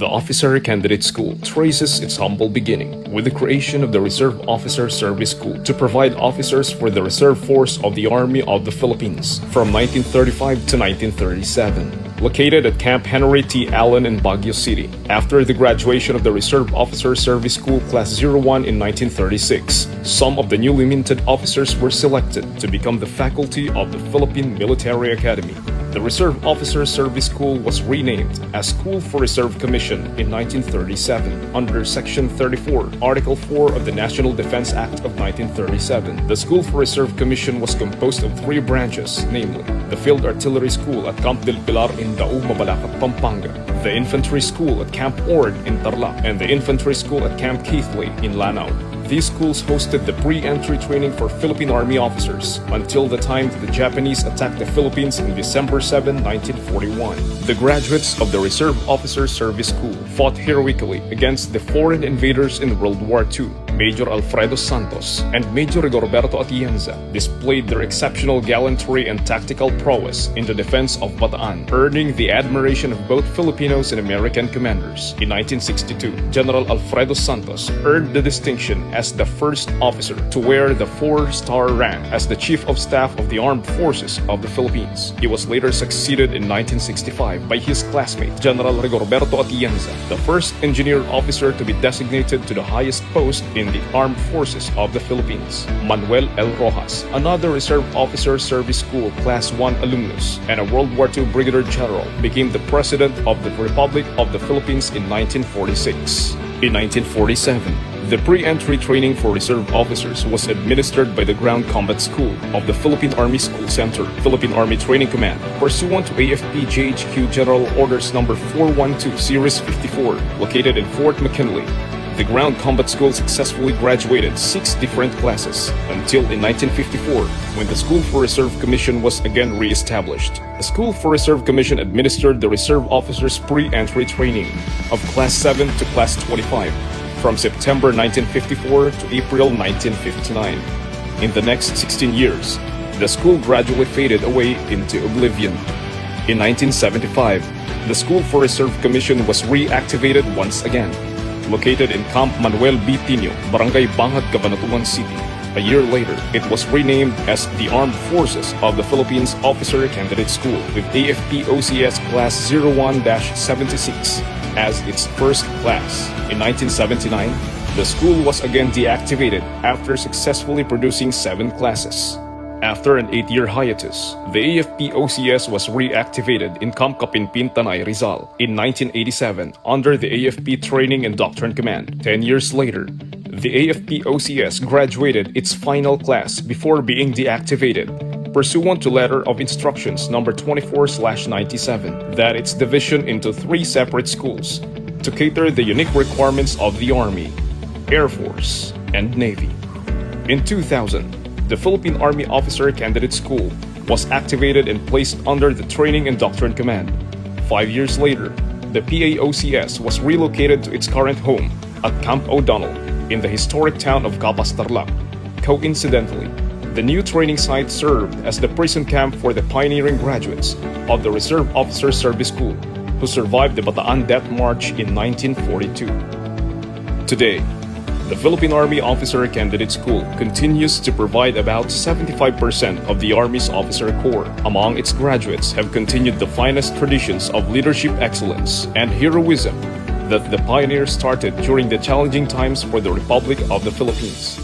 The Officer Candidate School traces its humble beginning with the creation of the Reserve Officer Service School to provide officers for the Reserve Force of the Army of the Philippines from 1935 to 1937. Located at Camp Henry T. Allen in Baguio City. After the graduation of the Reserve Officer Service School Class 01 in 1936, some of the newly minted officers were selected to become the faculty of the Philippine Military Academy. The Reserve Officer Service School was renamed as School for Reserve Commission in 1937 under Section 34, Article 4 of the National Defense Act of 1937. The School for Reserve Commission was composed of three branches, namely the Field Artillery School at Camp del Pilar in Daug, Mabalacat, Pampanga, the Infantry School at Camp Ord in Tarlac, and the Infantry School at Camp Keithley in Lanao. These schools hosted the pre-entry training for Philippine Army officers until the time that the Japanese attacked the Philippines in December 7, 1941. The graduates of the Reserve Officer Service School fought heroically against the foreign invaders in World War II. Major Alfredo Santos and Major Rigoberto Atienza displayed their exceptional gallantry and tactical prowess in the defense of Bataan, earning the admiration of both Filipinos and American commanders. In 1962, General Alfredo Santos earned the distinction as the first officer to wear the 4-star rank as the Chief of Staff of the Armed Forces of the Philippines. He was later succeeded in 1965 by his classmate, General Rigoberto Atienza, the first engineer officer to be designated to the highest post in the Armed Forces of the Philippines. Manuel L. Rojas, another Reserve Officer Service School Class 1 alumnus and a World War II Brigadier General, became the President of the Republic of the Philippines in 1946. In 1947, the pre-entry training for reserve officers was administered by the Ground Combat School of the Philippine Army School Center, Philippine Army Training Command, pursuant to AFP JHQ General Orders No. 412 Series 54, located in Fort McKinley. The Ground Combat School successfully graduated 6 different classes until in 1954, when the School for Reserve Commission was again re-established. The School for Reserve Commission administered the Reserve Officers Pre-Entry Training of Class 7 to Class 25 from September 1954 to April 1959. In the next 16 years, the school gradually faded away into oblivion. In 1975, the School for Reserve Commission was reactivated once again. Located in Camp Manuel B. Tino, Barangay Bangat, Cabanatuan City. A year later, it was renamed as the Armed Forces of the Philippines Officer Candidate School with AFP OCS Class 01-76 as its first class. In 1979, the school was again deactivated after successfully producing 7 classes. After an 8-year hiatus, the AFP OCS was reactivated in Camp Kapinpin, Tanay, Rizal in 1987 under the AFP Training and Doctrine Command. 10 years later, the AFP OCS graduated its final class before being deactivated, pursuant to Letter of Instructions No. 24/97, that its division into 3 separate schools to cater the unique requirements of the Army, Air Force, and Navy. In 2000, the Philippine Army Officer Candidate School was activated and placed under the Training and Doctrine Command. 5 years later, the PAOCS was relocated to its current home at Camp O'Donnell in the historic town of Capas, Tarlac. Coincidentally, the new training site served as the prison camp for the pioneering graduates of the Reserve Officer Service School who survived the Bataan Death March in 1942. Today, the Philippine Army Officer Candidate School continues to provide about 75% of the Army's officer corps. Among its graduates have continued the finest traditions of leadership excellence and heroism that the pioneers started during the challenging times for the Republic of the Philippines.